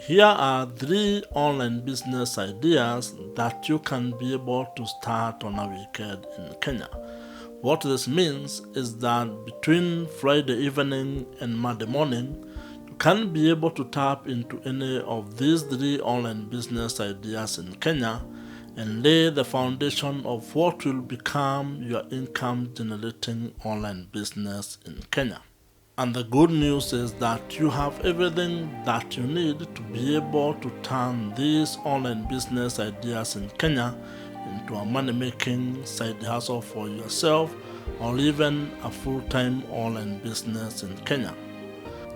Here are 3 online business ideas that you can be able to start on a weekend in Kenya. What this means is that between Friday evening and Monday morning, you can be able to tap into any of these 3 online business ideas in Kenya and lay the foundation of what will become your income generating online business in Kenya. And the good news is that you have everything that you need to be able to turn these online business ideas in Kenya into a money-making side hustle for yourself or even a full-time online business in Kenya.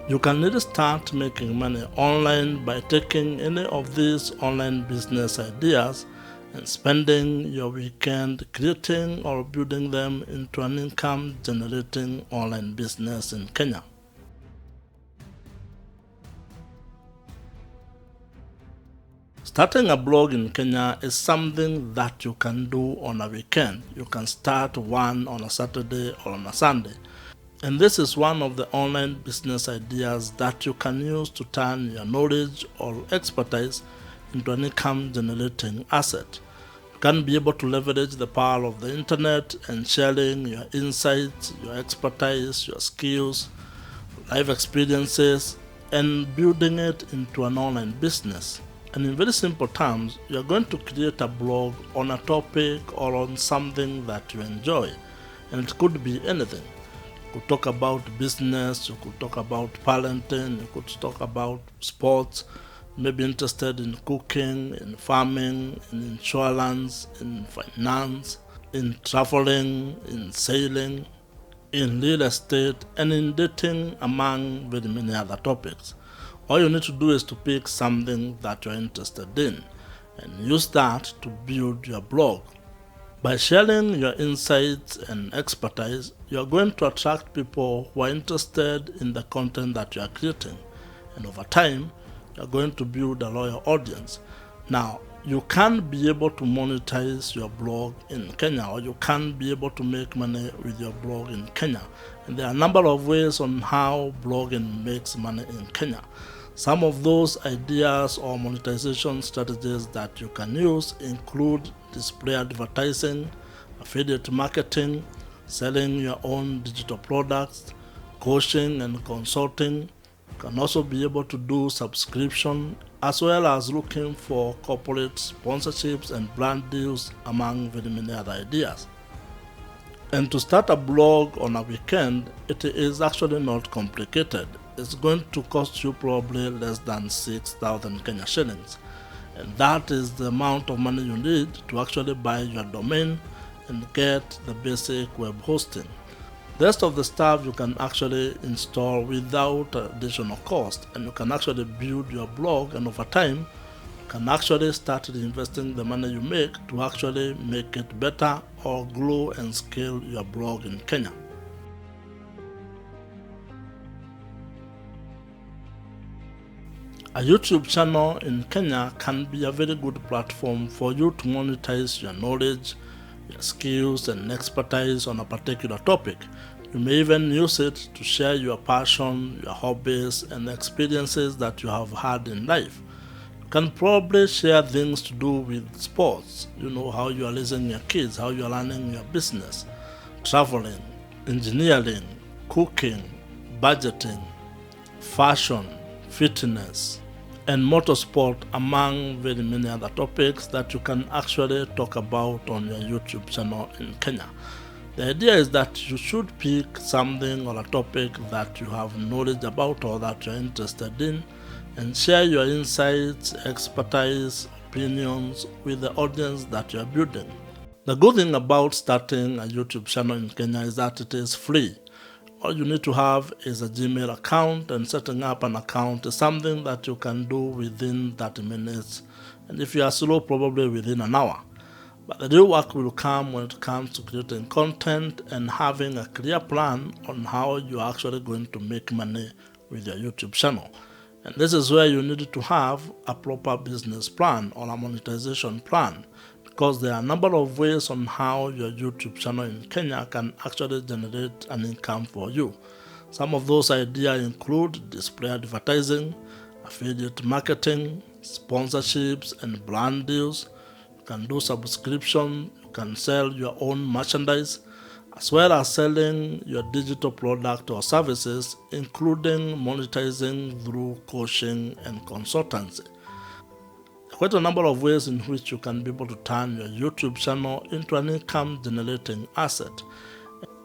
You can really start making money online by taking any of these online business ideas and spending your weekend creating or building them into an income-generating online business in Kenya. Starting a blog in Kenya is something that you can do on a weekend. You can start one on a Saturday or on a Sunday. And this is one of the online business ideas that you can use to turn your knowledge or expertise into an income-generating asset. You can be able to leverage the power of the internet and sharing your insights, your expertise, your skills, life experiences, and building it into an online business. And in very simple terms, you are going to create a blog on a topic or on something that you enjoy. And it could be anything. You could talk about business, you could talk about parenting, you could talk about sports, maybe interested in cooking, in farming, in insurance, in finance, in traveling, in sailing, in real estate, and in dating, among very many other topics. All you need to do is to pick something that you're interested in and use that to build your blog. By sharing your insights and expertise, you're going to attract people who are interested in the content that you are creating. And over time, you're going to build a loyal audience. Now, you can be able to monetize your blog in Kenya, or you can be able to make money with your blog in Kenya. And there are a number of ways on how blogging makes money in Kenya. Some of those ideas or monetization strategies that you can use include display advertising, affiliate marketing, selling your own digital products, coaching and consulting. You can also be able to do subscription, as well as looking for corporate sponsorships and brand deals, among very many other ideas. And to start a blog on a weekend, it is actually not complicated. It's going to cost you probably less than 6,000 Kenya shillings. And that is the amount of money you need to actually buy your domain and get the basic web hosting. The rest of the stuff you can actually install without additional cost, and you can actually build your blog, and over time you can actually start investing the money you make to actually make it better or grow and scale your blog in Kenya. A YouTube channel in Kenya can be a very good platform for you to monetize your knowledge, your skills and expertise on a particular topic. You may even use it to share your passion, your hobbies and experiences that you have had in life. You can probably share things to do with sports, how you are raising your kids, how you are running your business, traveling, engineering, cooking, budgeting, fashion, fitness, and motorsport, among very many other topics that you can actually talk about on your YouTube channel in Kenya. The idea is that you should pick something or a topic that you have knowledge about or that you're interested in and share your insights, expertise, opinions with the audience that you're building. The good thing about starting a YouTube channel in Kenya is that it is free. All you need to have is a Gmail account, and setting up an account is something that you can do within 30 minutes, and if you are slow, probably within an hour. But the real work will come when it comes to creating content and having a clear plan on how you are actually going to make money with your YouTube channel. And this is where you need to have a proper business plan or a monetization plan, because there are a number of ways on how your YouTube channel in Kenya can actually generate an income for you. Some of those ideas include display advertising, affiliate marketing, sponsorships and brand deals. You can do subscription, you can sell your own merchandise, as well as selling your digital product or services, including monetizing through coaching and consultancy. Quite a number of ways in which you can be able to turn your YouTube channel into an income generating asset.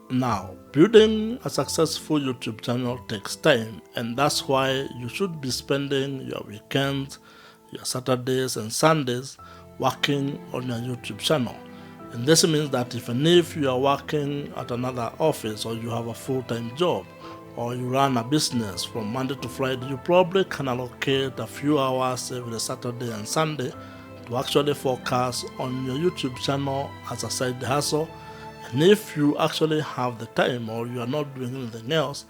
Now, building a successful YouTube channel takes time, and that's why you should be spending your weekends, your Saturdays and Sundays working on your YouTube channel. And this means that even if you are working at another office, or you have a full-time job, or you run a business from Monday to Friday, you probably can allocate a few hours every Saturday and Sunday to actually focus on your YouTube channel as a side hustle. And if you actually have the time, or you are not doing anything else,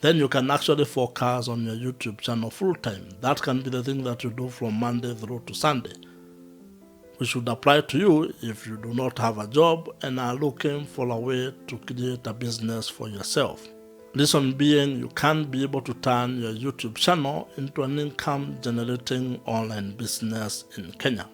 then you can actually focus on your YouTube channel full time. That can be the thing that you do from Monday through to Sunday, which would apply to you if you do not have a job and are looking for a way to create a business for yourself. Reason being, you can be able to turn your YouTube channel into an income generating online business in Kenya.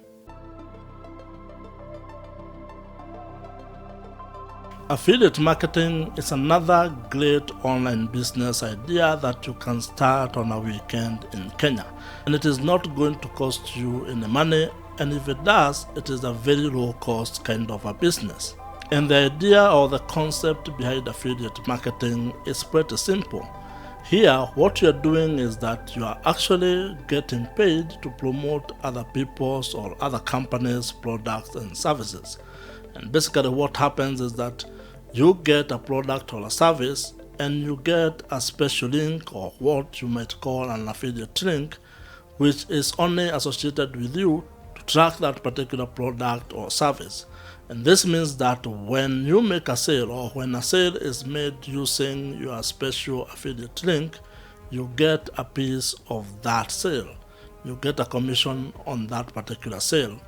Affiliate marketing is another great online business idea that you can start on a weekend in Kenya. And it is not going to cost you any money, and if it does, it is a very low cost kind of a business. And the idea or the concept behind affiliate marketing is pretty simple. Here, what you're doing is that you are actually getting paid to promote other people's or other companies' products and services. And basically what happens is that you get a product or a service, and you get a special link, or what you might call an affiliate link, which is only associated with you to track that particular product or service. And this means that when you make a sale, or when a sale is made using your special affiliate link, you get a piece of that sale. You get a commission on that particular sale.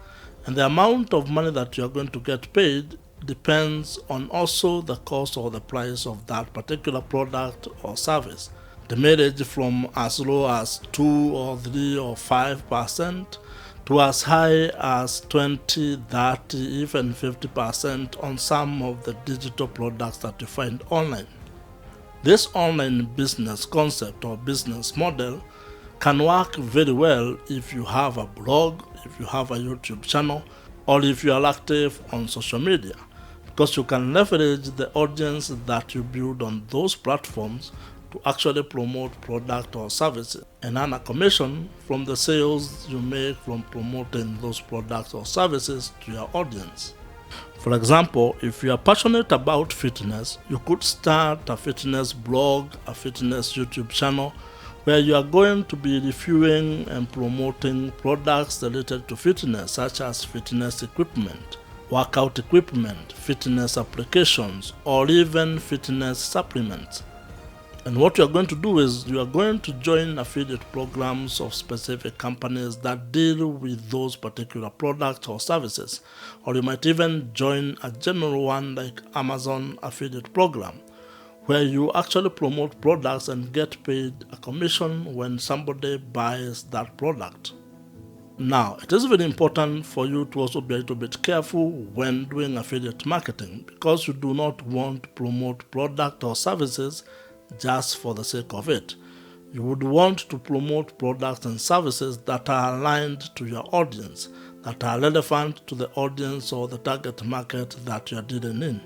And the amount of money that you are going to get paid depends on also the cost or the price of that particular product or service. They may range from as low as 2 or 3 or 5% to as high as 20, 30, even 50% on some of the digital products that you find online. This online business concept or business model can work very well if you have a blog, if you have a YouTube channel, or if you are active on social media, because you can leverage the audience that you build on those platforms to actually promote product or services and earn a commission from the sales you make from promoting those products or services to your audience. For example, if you are passionate about fitness, you could start a fitness blog, a fitness YouTube channel, where you are going to be reviewing and promoting products related to fitness, such as fitness equipment, workout equipment, fitness applications, or even fitness supplements. And what you are going to do is you are going to join affiliate programs of specific companies that deal with those particular products or services. Or you might even join a general one like Amazon affiliate program, where you actually promote products and get paid a commission when somebody buys that product. Now, it is very important for you to also be a little bit careful when doing affiliate marketing, because you do not want to promote product or services just for the sake of it. You would want to promote products and services that are aligned to your audience, that are relevant to the audience or the target market that you are dealing in.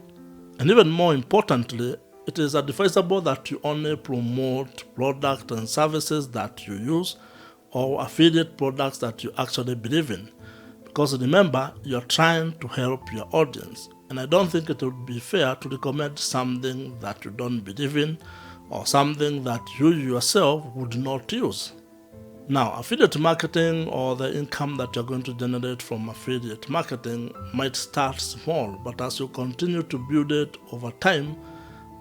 And even more importantly, it is advisable that you only promote products and services that you use, or affiliate products that you actually believe in. Because remember, you're trying to help your audience. And I don't think it would be fair to recommend something that you don't believe in, or something that you yourself would not use. Now, affiliate marketing, or the income that you're going to generate from affiliate marketing, might start small, but as you continue to build it over time,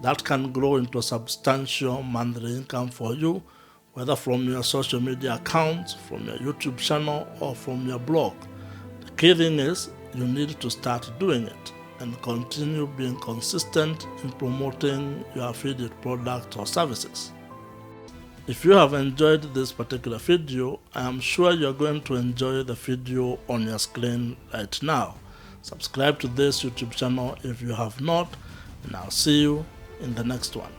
that can grow into a substantial monthly income for you, whether from your social media accounts, from your YouTube channel, or from your blog. The key thing is you need to start doing it and continue being consistent in promoting your affiliate products or services. If you have enjoyed this particular video, I am sure you are going to enjoy the video on your screen right now. Subscribe to this YouTube channel if you have not, and I'll see you in the next one.